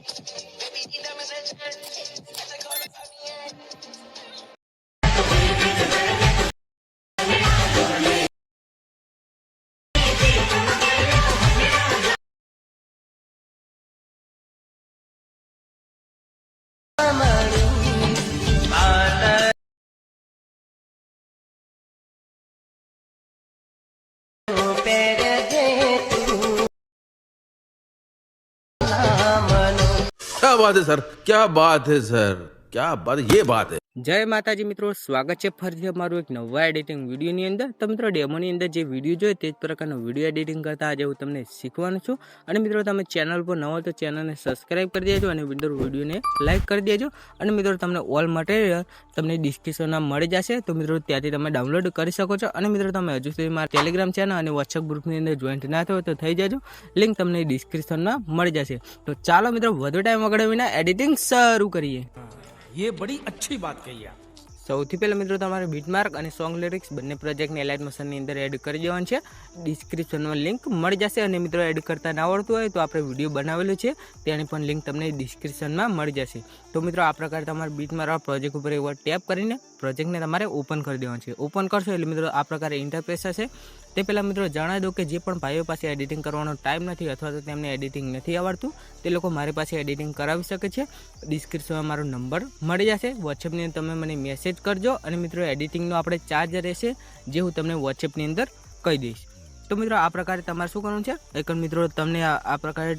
क्या बात है सर, क्या बात है सर, क्या बात है, ये बात है। જય માતાજી મિત્રો, સ્વાગત છે ફરીથી અમારું એક નવા એડિટિંગ વિડીયોની અંદર। તો મિત્રો ડેમોની અંદર જે વિડીયો જોઈએ તે જ પ્રકારનો વિડીયો એડિટિંગ કરતા આજે હું તમને શીખવાનું છું। અને મિત્રો તમે ચેનલ પર નવો તો ચેનલને સબસ્ક્રાઈબ કરી દેજો અને વિડીયોને લાઇક કરી દેજો। અને મિત્રો તમને ઓલ મટીરિયલ તમને ડિસ્ક્રિપ્શનમાં મળી જશે, તો મિત્રો ત્યાંથી તમે ડાઉનલોડ કરી શકો છો। અને મિત્રો તમે હજુ સુધી મારા ટેલિગ્રામ ચેનલ અને વોટ્સએપ ગ્રુપની અંદર જોઈન્ટ ના થયો તો થઈ જજો, લિંક તમને ડિસ્ક્રિપ્શનમાં મળી જશે। તો ચાલો મિત્રો વધુ ટાઈમ વગાડ્યા વિના એડિટિંગ શરૂ કરીએ। ये बड़ी अच्छी बात कही आप। સૌથી પહેલાં મિત્રો તમારે બીટમાર્ક અને સોંગ લિરિક્સ બંને પ્રોજેક્ટને એલાઇટ મોશનની અંદર એડ કરી દેવાનું છે। ડિસ્ક્રિપ્શનમાં લિંક મળી જશે। અને મિત્રો એડ કરતા ના આવડતું હોય તો આપણે વિડીયો બનાવેલો છે તેની પણ લિંક તમને ડિસ્ક્રિપ્શનમાં મળી જશે। તો મિત્રો આ પ્રકારે તમારે બીટમાર્ક પ્રોજેક્ટ ઉપર એકવાર ટેપ કરીને પ્રોજેક્ટને તમારે ઓપન કરી દેવાનું છે। ઓપન કરશો એટલે મિત્રો આ પ્રકારે ઇન્ટરફેસ હશે। તે પહેલાં મિત્રો જણાવી દઉં કે જે પણ ભાઈઓ પાસે એડિટિંગ કરવાનો ટાઈમ નથી અથવા તો તેમને એડિટિંગ નથી આવડતું તે લોકો મારી પાસે એડિટિંગ કરાવી શકે છે। ડિસ્ક્રિપ્શનમાં મારો નંબર મળી જશે, વોટ્સએપની અંદર તમે મને મેસેજ કરજો। અને મિત્રો એડિટિંગનો આપણે ચાર્જ રહેશે જે હું તમને વોટ્સએપની અંદર કહી દઈશ। તો મિત્રો આ પ્રકારે તમારે શું કરવાનું છે, એક મિત્રો તમને આ પ્રકારે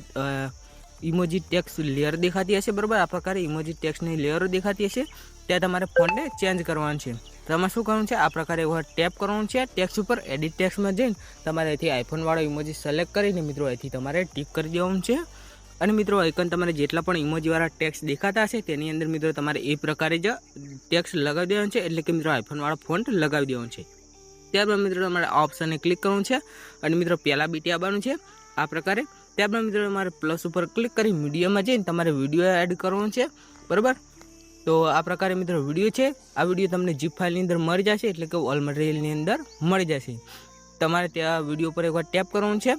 ઇમોજી ટેક્સ્ટ લેયર દેખાતી હશે, બરાબર। આ પ્રકારે ઇમોજી ટેક્સ્ટની લેયરો દેખાતી હશે, ત્યાં તમારે ફોન્ટને ચેન્જ કરવાનું છે। તમારે શું કરવાનું છે, આ પ્રકારે એકવાર ટેપ કરવાનું છે ટેક્સ્ટ ઉપર। એડિટ ટેક્સ્ટમાં જઈને તમારે અહીંથી આઈફોનવાળો ઇમોજી સિલેક્ટ કરીને મિત્રો અહીંથી તમારે ટીક કરી દેવાનું છે। અને મિત્રો આઇકન તમારે જેટલા પણ ઇમોજીવાળા ટેક્સ્ટ દેખાતા હશે તેની અંદર મિત્રો તમારે એ પ્રકારે જ ટેક્સ્ટ લગાવી દેવાનું છે, એટલે કે મિત્રો આઈફોનવાળો ફોન્ટ લગાવી દેવાનું છે। ત્યારબાદ મિત્રો તમારે આ ઓપ્શનને ક્લિક કરવાનું છે અને મિત્રો પહેલાં બીટી આવવાનું છે આ પ્રકારે। ત્યારબાદ મિત્રો તમારે પ્લસ ઉપર ક્લિક કરી મીડિયામાં જઈને તમારે વિડીયો એડ કરવાનો છે, બરાબર। તો આ પ્રકારે મિત્રો વિડીયો છે, આ વિડીયો તમને જીપ ફાઇલની અંદર મળી જશે, એટલે કે ઓલ મટીરિયલની અંદર મળી જશે। તમારે ત્યાં વિડીયો પર એકવાર ટેપ કરવાનું છે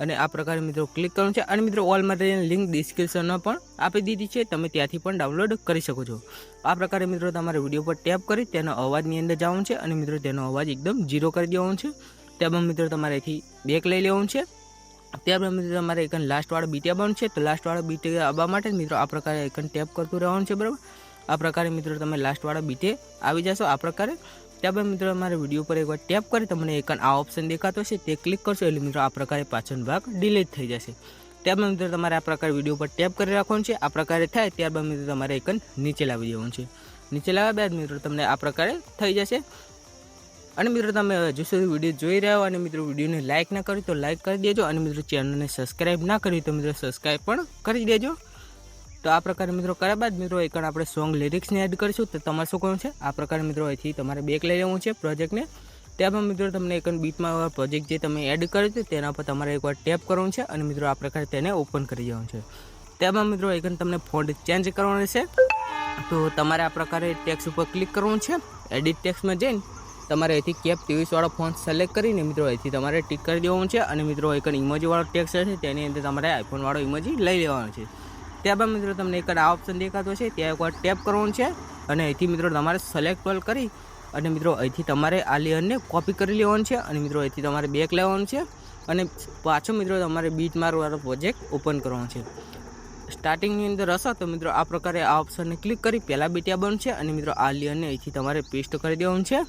અને આ પ્રકારે મિત્રો ક્લિક કરવાનું છે। અને મિત્રો ઓલ મટીરિયલ લિંક ડિસ્ક્રિપ્શનમાં પણ આપી દીધી છે, તમે ત્યાંથી પણ ડાઉનલોડ કરી શકો છો। આ પ્રકારે મિત્રો તમારે વિડીયો પર ટેપ કરી તેનો અવાજની અંદર જવાનું છે અને મિત્રો તેનો અવાજ એકદમ ઝીરો કરી દેવાનો છે। ત્યારબાદ મિત્રો તમારે અહીંથી બેક લઈ લેવાનું છે। ત્યારબાદ મિત્રો તમારે એકન લાસ્ટવાળો બીટી આવવાનું છે, તો લાસ્ટવાળો બીટી આવવા માટે મિત્રો આ પ્રકારે એકન ટેપ કરતું રહેવાનું છે, બરાબર। આ પ્રકારે મિત્રો તમે લાસ્ટવાળા બીટે આવી જશો આ પ્રકારે। ત્યારબાદ મિત્રો તમારે વિડીયો પર એકવાર ટેપ કરી તમને એક આ ઓપ્શન દેખાતો હશે તે ક્લિક કરશો એટલે મિત્રો આ પ્રકારે પાછળનો ભાગ ડિલીટ થઈ જશે। ત્યારબાદ મિત્રો તમારે આ પ્રકારે વિડીયો પર ટેપ કરી રાખવાનું છે। આ પ્રકારે થાય ત્યારબાદ મિત્રો તમારે એક નીચે લાવી દેવાનું છે। નીચે લાવ્યા બાદ મિત્રો તમને આ પ્રકારે થઈ જશે। અને મિત્રો તમે હજુ સુધી વિડીયો જોઈ રહ્યા હો અને મિત્રો વિડીયોને લાઇક ના કરી તો લાઇક કરી દેજો, અને મિત્રો ચેનલને સબસ્ક્રાઈબ ના કરી તો મિત્રો સબસ્ક્રાઈબ પણ કરી દેજો। તો આ પ્રકારે મિત્રો કર્યા બાદ મિત્રો એક આપણે સોંગ લિરિક્સને એડ કરીશું, તો તમારે શું કરવાનું છે, આ પ્રકારે મિત્રો અહીંથી તમારે બેક લઈ લેવું છે પ્રોજેક્ટને। ત્યારબાદ મિત્રો તમને એક બીટમાં પ્રોજેક્ટ જે તમે એડ કર્યું છે તેના પર તમારે એકવાર ટેપ કરવાનું છે અને મિત્રો આ પ્રકારે તેને ઓપન કરી દેવાનું છે। ત્યારબાદ મિત્રો એક તમને ફોન્ટ ચેન્જ કરવાનો રહેશે, તો તમારે આ પ્રકારે ટેક્સ્ટ ઉપર ક્લિક કરવાનું છે। એડિટ ટેક્સ્ટમાં જઈને તમારે અહીંથી કેપ 23વાળો ફોન્ટ સિલેક્ટ કરીને મિત્રો અહીંથી તમારે ટીક કરી દેવાનું છે। અને મિત્રો એક ઇમોજીવાળો ટેક્સ્ટ હશે તેની અંદર તમારે આઈફોનવાળો ઇમોજી લઈ લેવાનો છે। ત્યારબાદ મિત્રો તમને એક આ ઓપ્શન દેખાતો હશે ત્યાં એકવાર ટેપ કરવાનું છે અને અહીંથી મિત્રો તમારે સિલેક્ટ ઓલ કરી અને મિત્રો અહીંથી તમારે આ લેયરને કોપી કરી લેવાનું છે અને મિત્રો અહીંથી તમારે બેક લેવાનું છે અને પાછો મિત્રો તમારે બીટમાર્કવાળો પ્રોજેક્ટ ઓપન કરવાનો છે। સ્ટાર્ટિંગની અંદર હશો તો મિત્રો આ પ્રકારે આ ઓપ્શનને ક્લિક કરી પહેલાં બીટ્યા બનશે અને મિત્રો આ લેયરને અહીંથી તમારે પેસ્ટ કરી દેવાનું છે।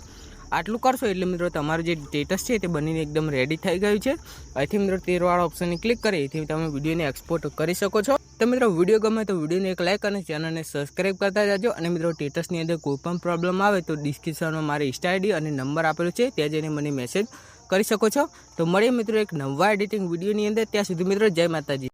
આટલું કરશો એટલે મિત્રો તમારું જે સ્ટેટસ છે તે બનીને એકદમ રેડી થઈ ગયું છે। અહીંથી મિત્રો 13વાળા ઓપ્શનને ક્લિક કરી અહીંથી તમે વિડીયોને એક્સપોર્ટ કરી શકો છો। તો મિત્રો વિડીયો ગમે તો વિડીયોને એક લાઇક અને ચેનલને સબસ્ક્રાઈબ કરતા જજો। અને મિત્રો સ્ટેટસની અંદર કોઈ પણ પ્રોબ્લેમ આવે તો ડિસ્ક્રિપ્શનમાં મારી ઇન્સ્ટા આઈડી અને નંબર આપેલો છે, ત્યાં જઈને મને મેસેજ કરી શકો છો। તો મળીએ મિત્રો એક નવા એડિટિંગ વિડીયોની અંદર, ત્યાં સુધી મિત્રો જય માતાજી।